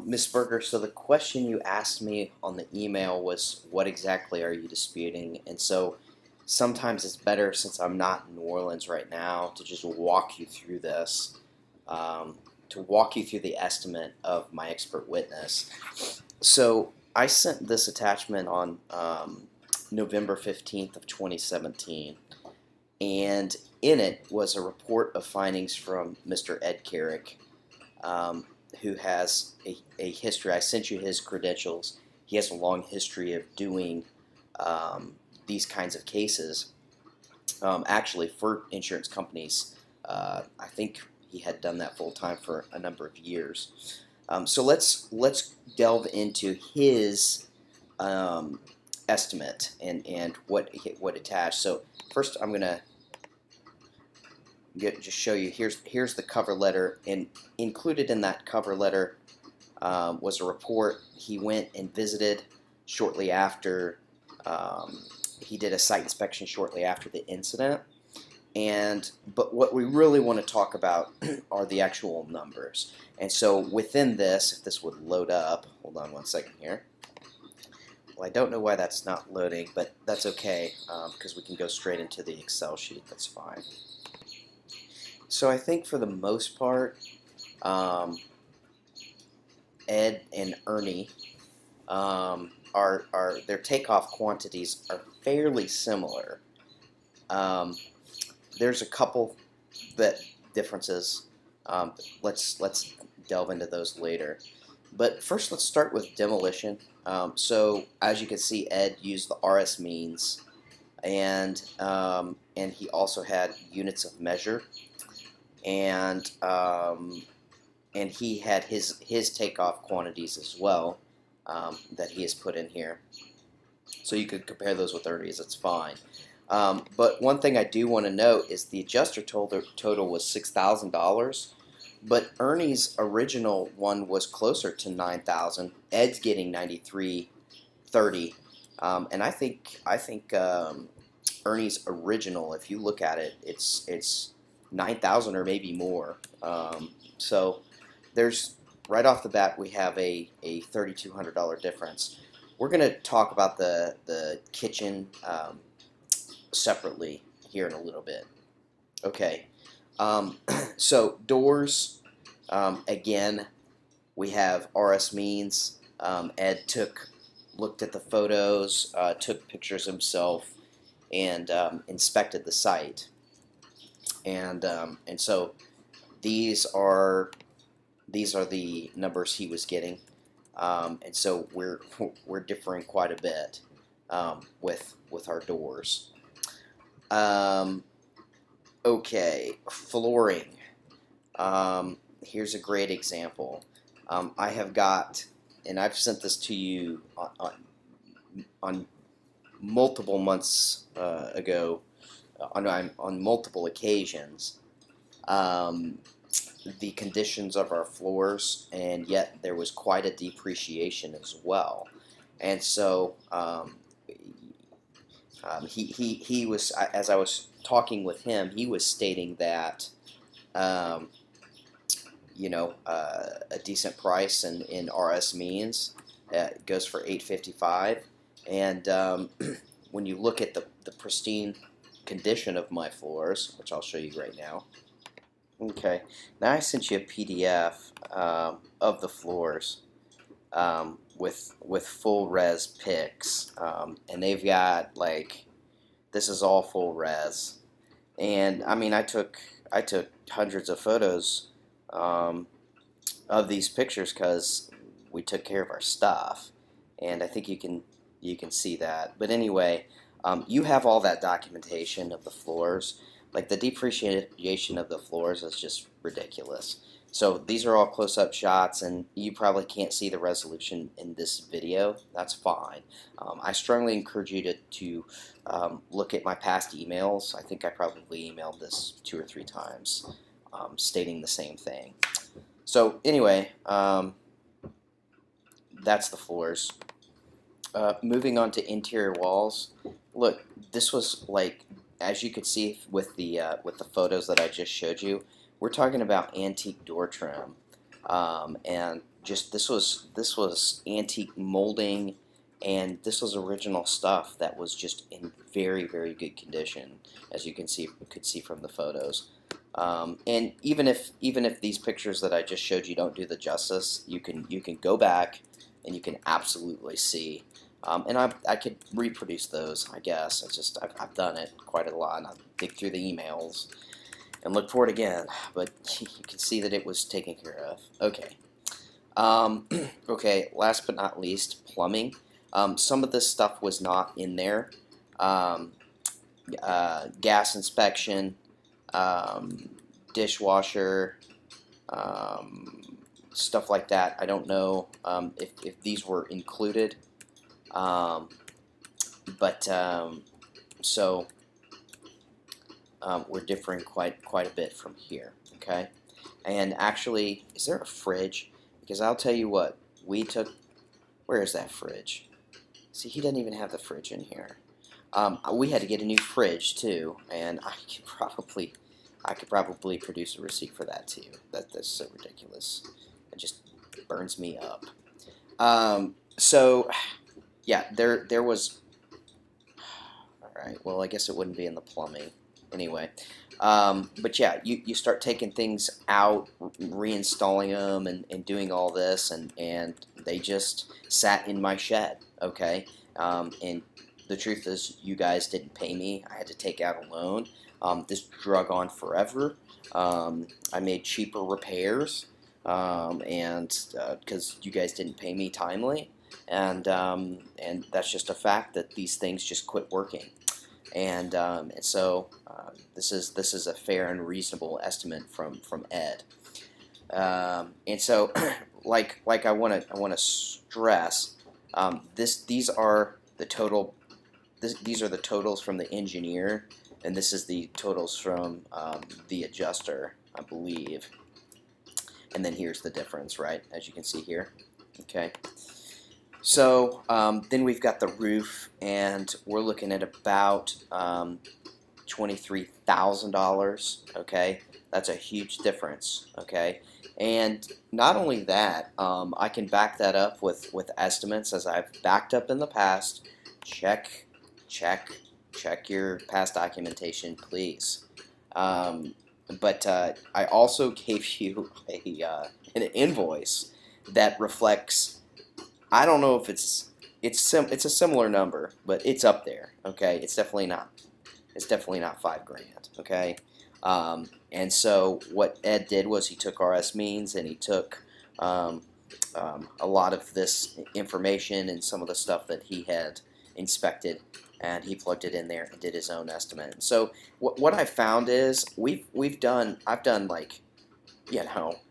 Ms. Berger, so the question you asked me on the email was, what exactly are you disputing? And so sometimes it's better, since I'm not in New Orleans right now, to just walk you through this, to walk you through the estimate of my expert witness. So I sent this attachment on November 15th of 2017, and in it was a report of findings from Mr. Ed Carrick, um, who has a history. I sent you his credentials. He has a long history of doing um, these kinds of cases, actually for insurance companies. I think he had done that full time for a number of years. So let's delve into his um, estimate and what attached. So first, I'm gonna just show you. Here's the cover letter, and included in that cover letter was a report. He went and visited shortly after. He did a site inspection shortly after the incident, but what we really want to talk about are the actual numbers. And so within this, if this would load up, hold on one second here. Well, I don't know why that's not loading, but that's okay, because we can go straight into the Excel sheet. That's fine. So I think for the most part, um, Ed and Ernie, are their takeoff quantities are fairly similar. Um, there's a couple that differences. Let's delve into those later. But first, let's start with demolition. So as you can see, Ed used the RS means, and he also had units of measure, and and he had his takeoff quantities as well, that he has put in here. So you could compare those with Ernie's. It's fine. But one thing I do want to note is the adjuster total was $6,000, but Ernie's original one was closer to $9,000. Ed's getting $93.30, and I think Ernie's original, if you look at it, it's $9,000 or maybe more. So there's right off the bat we have a $3,200 difference. We're going to talk about the kitchen separately here in a little bit. Okay, so doors, again, we have RS means. Ed looked at the photos, took pictures himself, and inspected the site. And so these are the numbers he was getting, and so we're differing quite a bit with our doors. Okay, flooring. Here's a great example. I have got, and I've sent this to you on multiple months ago, on multiple occasions, the conditions of our floors, and yet there was quite a depreciation as well. And so he was, as I was talking with him, he was stating that a decent price in RS means goes for $855, and when you look at the pristine condition of my floors, which I'll show you right now. Okay, now I sent you a PDF of the floors, with full res pics, and they've got, like, this is all full res, and I mean I took hundreds of photos of these pictures because we took care of our stuff, and I think you can see that. But anyway, you have all that documentation of the floors. Like, the depreciation of the floors is just ridiculous. So these are all close-up shots, and you probably can't see the resolution in this video. That's fine. I strongly encourage you to look at my past emails. I think I probably emailed this 2 or 3 times, stating the same thing. So anyway, that's the floors. Moving on to interior walls. Look, this was, like, as you could see with the photos that I just showed you, we're talking about antique door trim, and just this was antique molding, and this was original stuff that was just in very, very good condition, as you could see from the photos. And even if these pictures that I just showed you don't do the justice, you can go back and you can absolutely see. And I could reproduce those, I guess. I've done it quite a lot. I dig through the emails and look for it again, but you can see that it was taken care of. Okay. Okay. Last but not least, plumbing. Some of this stuff was not in there. Um, Gas inspection, dishwasher, stuff like that. I don't know if these were included, um, but so we're differing quite a bit from here. Okay, and actually, is there a fridge? Because I'll tell you what, we took. Where is that fridge? See, he doesn't even have the fridge in here. We had to get a new fridge too, and I could probably produce a receipt for that too. That's so ridiculous. It just burns me up. So yeah, there was. All right. Well, I guess it wouldn't be in the plumbing anyway. But yeah, you start taking things out, reinstalling them, and doing all this, and they just sat in my shed. Okay. And the truth is, you guys didn't pay me. I had to take out a loan. This drug on forever. I made cheaper repairs, and because you guys didn't pay me timely, and that's just a fact that these things just quit working. And so this is a fair and reasonable estimate from Ed. And so, like I want to stress, these are the total. These are the totals from the engineer, and this is the totals from the adjuster, I believe. And then here's the difference, right? As you can see here. Okay. So then we've got the roof, and we're looking at about $23,000. Okay, that's a huge difference. Okay, and not only that, I can back that up with estimates, as I've backed up in the past. Check your past documentation, please. But I also gave you an invoice that reflects. I don't know if it's a similar number, but it's up there. Okay, it's definitely not. It's definitely not $5,000. Okay, and so what Ed did was he took RS means, and he took a lot of this information and some of the stuff that he had inspected, and he plugged it in there and did his own estimate. So what I found is I've done like,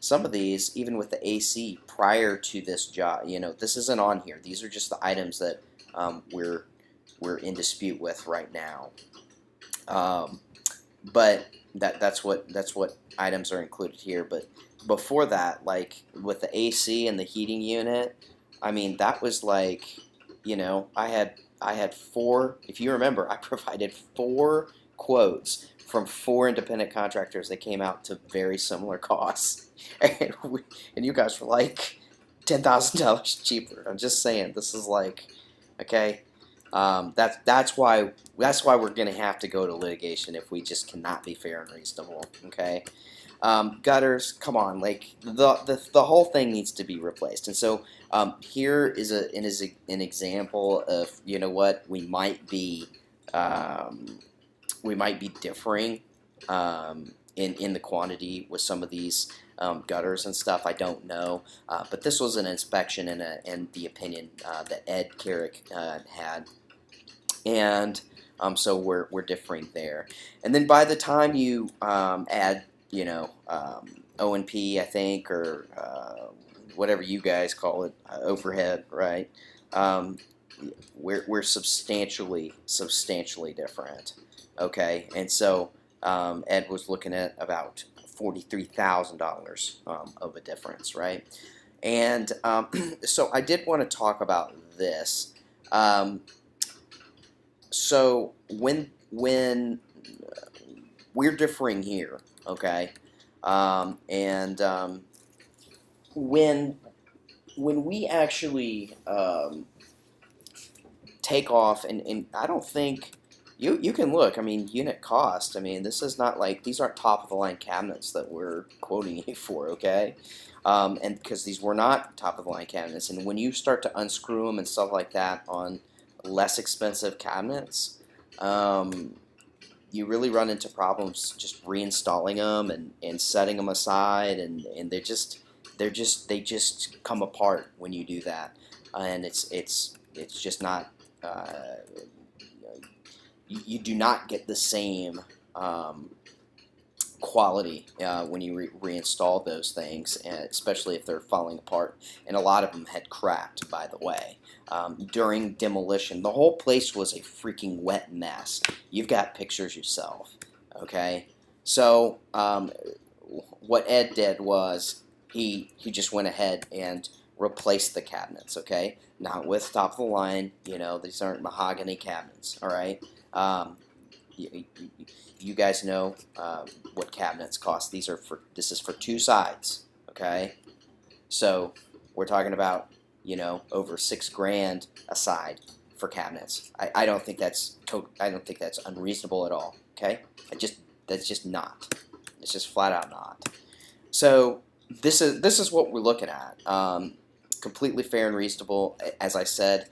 some of these, even with the AC prior to this job, this isn't on here. These are just the items that we're in dispute with right now. But that's what items are included here. But before that, like with the AC and the heating unit, I mean that was like, I had four. If you remember, I provided 4 quotes from 4 independent contractors that came out to very similar costs, and you guys were like $10,000 cheaper. I'm just saying, this is like, okay, that's why we're gonna have to go to litigation if we just cannot be fair and reasonable. Okay, gutters, come on, like the whole thing needs to be replaced, and so here is an example of what we might be differing in the quantity with some of these gutters and stuff. I don't know, but this was an inspection and the opinion that Ed Carrick had, and so we're differing there. And then by the time you add O&P, I think, or whatever you guys call it, overhead, right? We're substantially different. Okay, and so Ed was looking at about $43,000 of a difference, right? And so I did want to talk about this. So when we're differing here, okay, and when when we actually take off, and I don't think you can look. I mean, unit cost. I mean, this is not like these aren't top of the line cabinets that we're quoting you for, okay? And because these were not top of the line cabinets, and when you start to unscrew them and stuff like that on less expensive cabinets, you really run into problems just reinstalling them and setting them aside, and they just come apart when you do that, and it's just not. You do not get the same quality when you reinstall those things, and especially if they're falling apart. And a lot of them had cracked, by the way. During demolition, the whole place was a freaking wet mess. You've got pictures yourself, okay? So what Ed did was he just went ahead and replaced the cabinets, okay? Not with top of the line, these aren't mahogany cabinets, all right? You guys know what cabinets cost. This is for two sides, okay? So we're talking about over $6,000 a side for cabinets. I don't think that's unreasonable at all. Okay, that's just not. It's just flat out not. So this is what we're looking at. Completely fair and reasonable. As I said,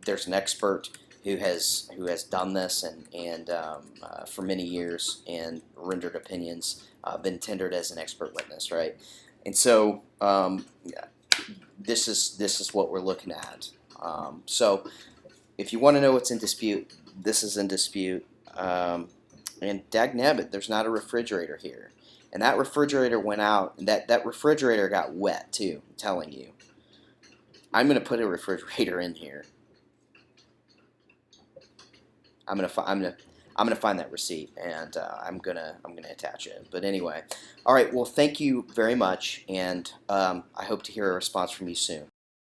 there's an expert who has done this and for many years and rendered opinions, been tendered as an expert witness, right? And so this is what we're looking at. So if you want to know what's in dispute, this is in dispute. And dagnabbit, there's not a refrigerator here. And that refrigerator went out, and that refrigerator got wet too, I'm telling you. I'm going to put a refrigerator in here. I'm gonna find that receipt, and I'm gonna attach it. But anyway, all right. Well, thank you very much, and I hope to hear a response from you soon.